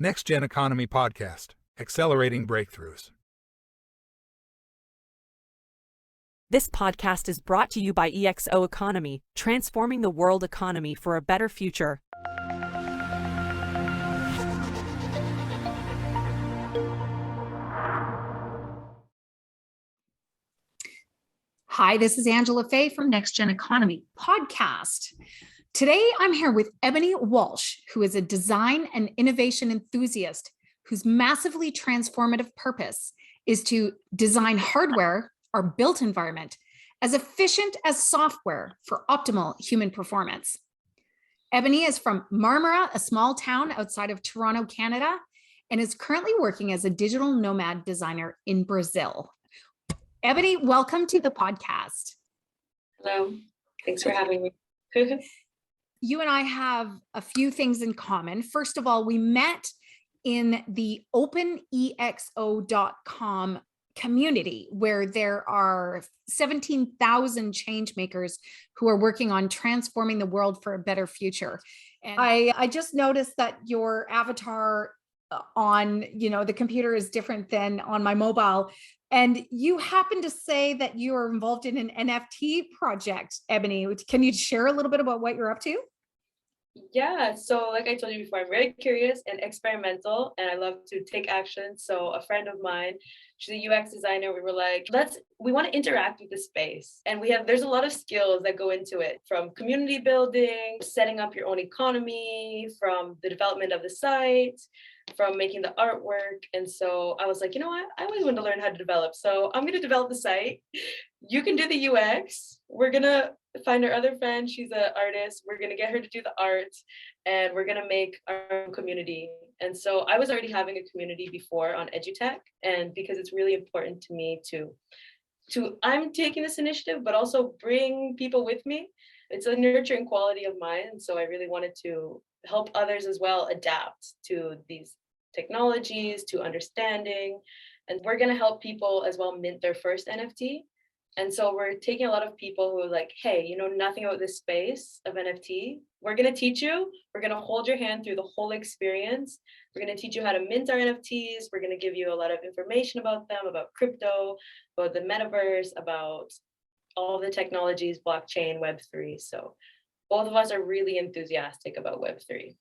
NextGen Economy podcast, accelerating breakthroughs. This podcast is brought to you by EXO Economy, transforming the world economy for a better future. Hi, this is Angela Faye from NextGen Economy podcast. Today, I'm here with Ebony Walsh, who is a design and innovation enthusiast whose massively transformative purpose is to design hardware, our built environment, as efficient as software for optimal human performance. Ebony is from Marmara, a small town outside of Toronto, Canada, and is currently working as a digital nomad designer in Brazil. Ebony, welcome to the podcast. Hello, thanks for having me. You and I have a few things in common. First of all, we met in the openexo.com community, where there are 17,000 change makers who are working on transforming the world for a better future. And I just noticed that your avatar on, the computer is different than on my mobile. And you happen to say that you are involved in an NFT project, Ebony. Can you share a little bit about what you're up to? Yeah, so like I told you before, I'm very curious and experimental, and I love to take action. So a friend of mine, she's a UX designer, we were like, we want to interact with the space. And there's a lot of skills that go into it, from community building, setting up your own economy, from the development of the site, from making the artwork. And so I was like, you know what? I always wanted to learn how to develop. So I'm going to develop the site. You can do the UX. We're going to find our other friend. She's an artist. We're going to get her to do the art, and we're going to make our own community. And so I was already having a community before on EduTech. And because it's really important to me I'm taking this initiative, but also bring people with me. It's a nurturing quality of mine. And so I really wanted to help others as well adapt to these technologies, to understanding. And we're going to help people as well mint their first NFT. And so we're taking a lot of people who are like, hey, you know nothing about this space of NFT. We're going to teach you. We're going to hold your hand through the whole experience. We're going to teach you how to mint our NFTs. We're going to give you a lot of information about them, about crypto, about the metaverse, about all the technologies, blockchain, Web3. So both of us are really enthusiastic about Web3.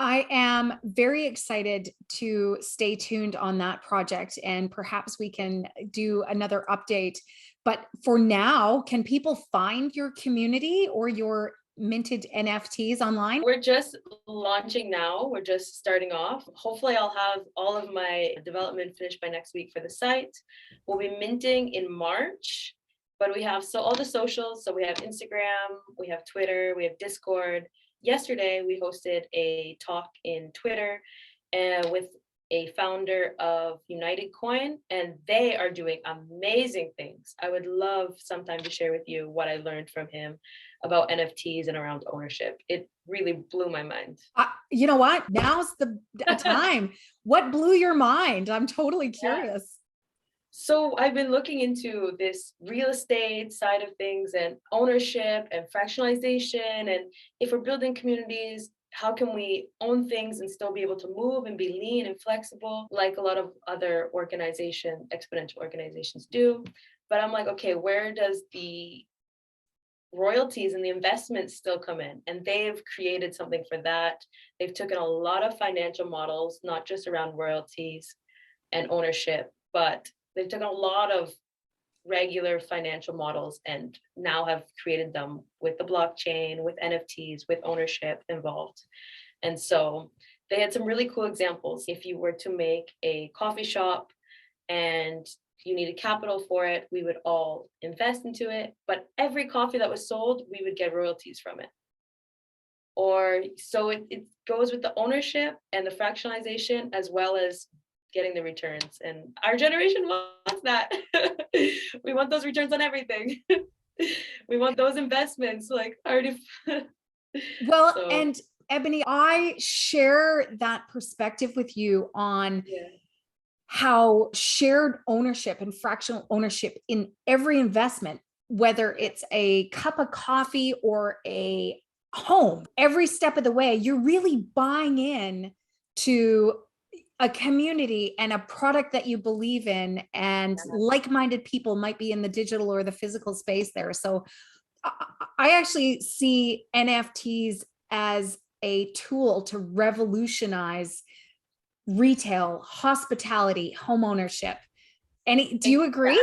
I am very excited to stay tuned on that project, and perhaps we can do another update. But for now, can people find your community or your minted NFTs online? We're just launching now. We're just starting off. Hopefully I'll have all of my development finished by next week for the site. We'll be minting in March, but we have all the socials. So we have Instagram, we have Twitter, we have Discord. Yesterday, we hosted a talk in Twitter with a founder of United Coin, and they are doing amazing things. I would love sometime to share with you what I learned from him about NFTs and around ownership. It really blew my mind. You know what? Now's the time. What blew your mind? I'm totally curious. Yeah. So I've been looking into this real estate side of things and ownership and fractionalization. And if we're building communities, how can we own things and still be able to move and be lean and flexible like a lot of other exponential organizations do? But I'm like, okay, where does the royalties and the investments still come in? And they've created something for that. They've taken a lot of financial models, not just around royalties and ownership, but they've taken a lot of regular financial models and now have created them with the blockchain, with NFTs, with ownership involved. And so they had some really cool examples. If you were to make a coffee shop and you needed capital for it, we would all invest into it. But every coffee that was sold, we would get royalties from it. Or so it goes with the ownership and the fractionalization as well as getting the returns. And our generation wants that. We want those returns on everything. We want those investments like already. Well, so. And Ebony, I share that perspective with you on how shared ownership and fractional ownership in every investment, whether it's a cup of coffee or a home, every step of the way, you're really buying in to a community and a product that you believe in, and like-minded people might be in the digital or the physical space there. So I actually see NFTs as a tool to revolutionize retail, hospitality, home ownership. Do you agree?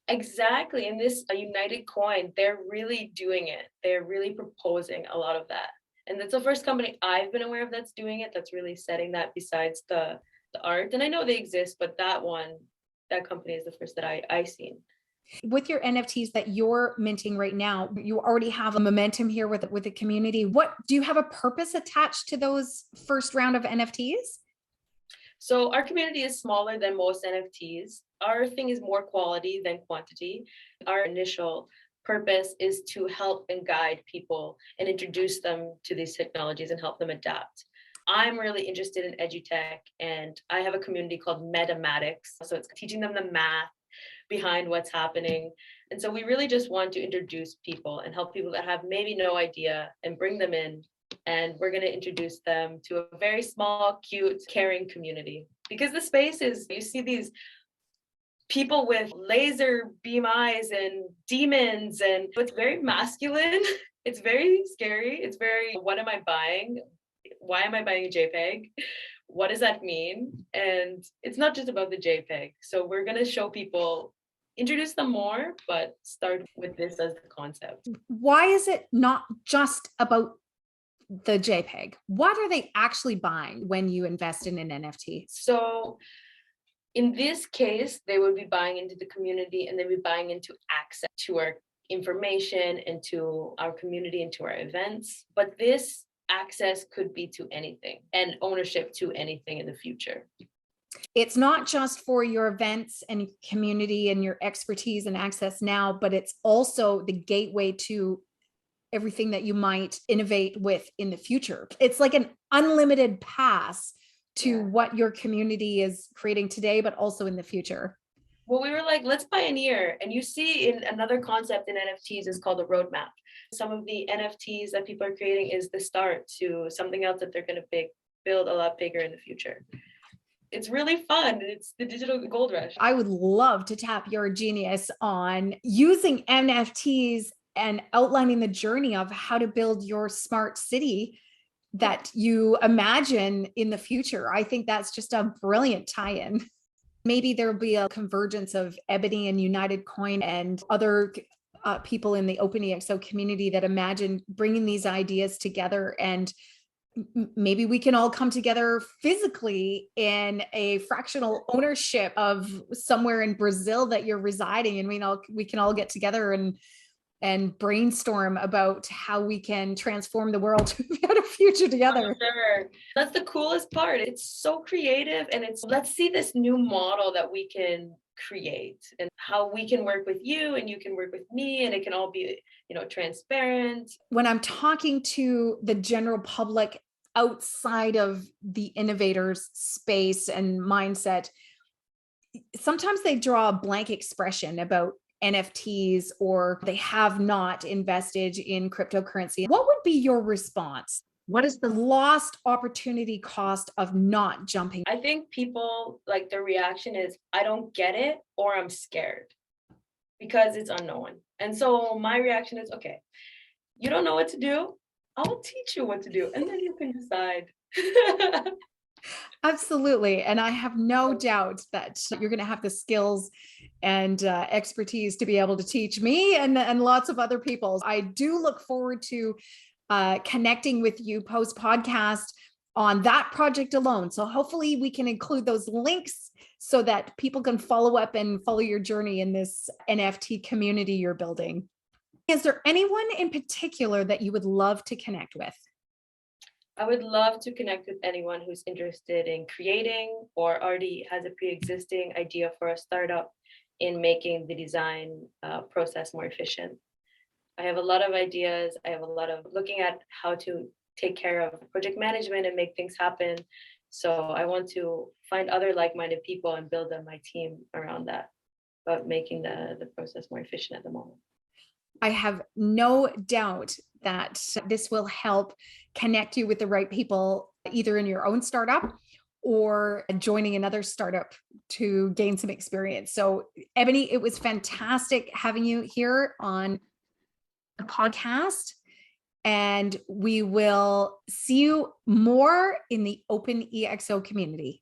Exactly. And this United Coin, they're really doing it. They're really proposing a lot of that. And that's the first company I've been aware of that's doing it, that's really setting that besides the art. And I know they exist, but that company is the first that I've seen. With your NFTs that you're minting right now, you already have a momentum here with the community. What do you have a purpose attached to those first round of NFTs? So our community is smaller than most NFTs. Our thing is more quality than quantity. Our initial purpose is to help and guide people and introduce them to these technologies and help them adapt. I'm really interested in edutech, and I have a community called Mathematics. So it's teaching them the math behind what's happening. And so we really just want to introduce people and help people that have maybe no idea and bring them in. And we're going to introduce them to a very small, cute, caring community. Because the space is, you see these people with laser beam eyes and demons, and it's very masculine. It's very scary. It's very, what am I buying? Why am I buying a JPEG? What does that mean? And it's not just about the JPEG. So we're going to show people, introduce them more, but start with this as the concept. Why is it not just about the JPEG? What are they actually buying when you invest in an NFT? So in this case, they would be buying into the community, and they'd be buying into access to our information and to our community and to our events. But this access could be to anything, and ownership to anything in the future. It's not just for your events and community and your expertise and access now, but it's also the gateway to everything that you might innovate with in the future. It's like an unlimited pass to what your community is creating today, but also in the future. Well, we were like, let's pioneer. And you see, in another concept in NFTs is called a roadmap. Some of the NFTs that people are creating is the start to something else that they're going to build a lot bigger in the future. It's really fun. It's the digital gold rush. I would love to tap your genius on using NFTs and outlining the journey of how to build your smart city that you imagine in the future. I think that's just a brilliant tie-in. Maybe there'll be a convergence of Ebony and United Coin and other people in the OpenEXO community that imagine bringing these ideas together, and maybe we can all come together physically in a fractional ownership of somewhere in Brazil that you're residing, and we can all get together and brainstorm about how we can transform the world to a better future together. Sure. That's the coolest part. It's so creative, and let's see this new model that we can create and how we can work with you and you can work with me, and it can all be, transparent. When I'm talking to the general public outside of the innovators space and mindset, sometimes they draw a blank expression about NFTs, or they have not invested in cryptocurrency. What would be your response? What is the lost opportunity cost of not jumping? I think people, like, their reaction is, I don't get it, or I'm scared because it's unknown. And so my reaction is, okay, you don't know what to do, I'll teach you what to do, and then you can decide. Absolutely. And I have no doubt that you're going to have the skills and expertise to be able to teach me and lots of other people. I do look forward to connecting with you post podcast on that project alone. So hopefully we can include those links so that people can follow up and follow your journey in this NFT community you're building. Is there anyone in particular that you would love to connect with? I would love to connect with anyone who's interested in creating or already has a pre-existing idea for a startup in making the design process more efficient. I have a lot of ideas. I have a lot of looking at how to take care of project management and make things happen. So I want to find other like-minded people and build my team around that, but making the process more efficient at the moment. I have no doubt that this will help connect you with the right people either in your own startup or joining another startup to gain some experience. So Ebony, it was fantastic having you here on the podcast. And we will see you more in the open EXO community.